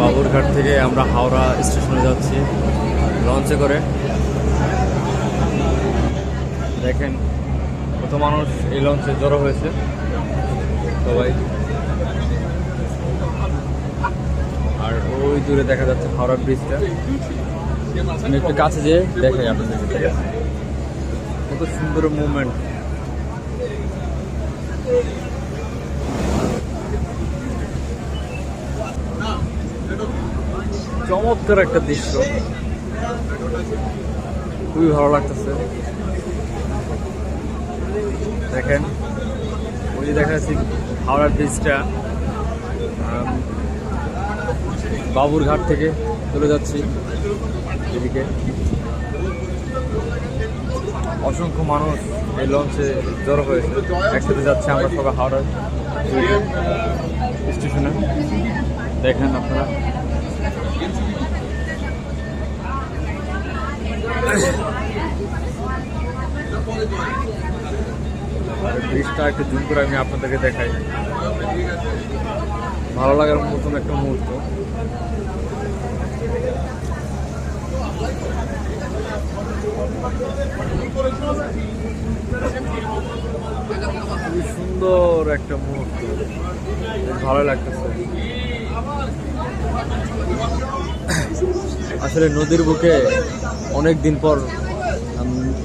বাবুরঘাট থেকে আমরা হাওড়া স্টেশনে যাচ্ছি লঞ্চে করে। দেখেন কত মানুষ এই লঞ্চে জড়ো হয়েছে সবাই। আর ওই দূরে দেখা যাচ্ছে হাওড়া ব্রিজটা। আমি একটু কাছে যেয়ে দেখাই আপনাদেরকে, কত সুন্দর মুভমেন্ট। চমৎকার একটা দৃশ্য, খুবই ভালো লাগতেছে। দেখেন ওই যে দেখা যাচ্ছে হাওড়া ব্রিজটা, বাবুরঘাট থেকে চলে যাচ্ছি এদিকে। অসংখ্য মানুষ এই লঞ্চে জড়ো হয়েছে, একসাথে যাচ্ছে আমরা সবাই হাওড়া স্টেশনে। দেখেন আপনারা ব্রিজটা একটু জুম করে আমি আপনাদেরকে দেখাই। ভালো লাগার মতন একটা মুহূর্ত। খুবই সুন্দর একটা মুহূর্ত, ভালো লাগতেছে। আসলে নদীর বুকে অনেক দিন পর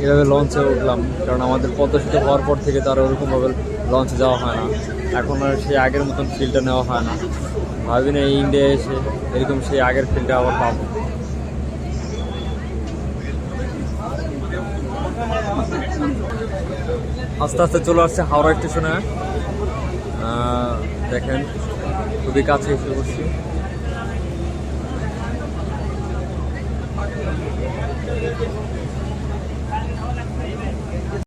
এভাবে লঞ্চে উঠলাম, কারণ আমাদের পদ্মা সেতু হওয়ার পর থেকে তার ওরকমভাবে লঞ্চে যাওয়া হয় না। এখন আর সেই আগের মতন ফিলটা নেওয়া হয় না। ভাবি না এই ইন্ডিয়া এসে এরকম সেই আগের ফিলটা আবার পাবো। আস্তে আস্তে চলে আসছে হাওড়া স্টেশনে। দেখেন খুবই কাছে এসে বসছি।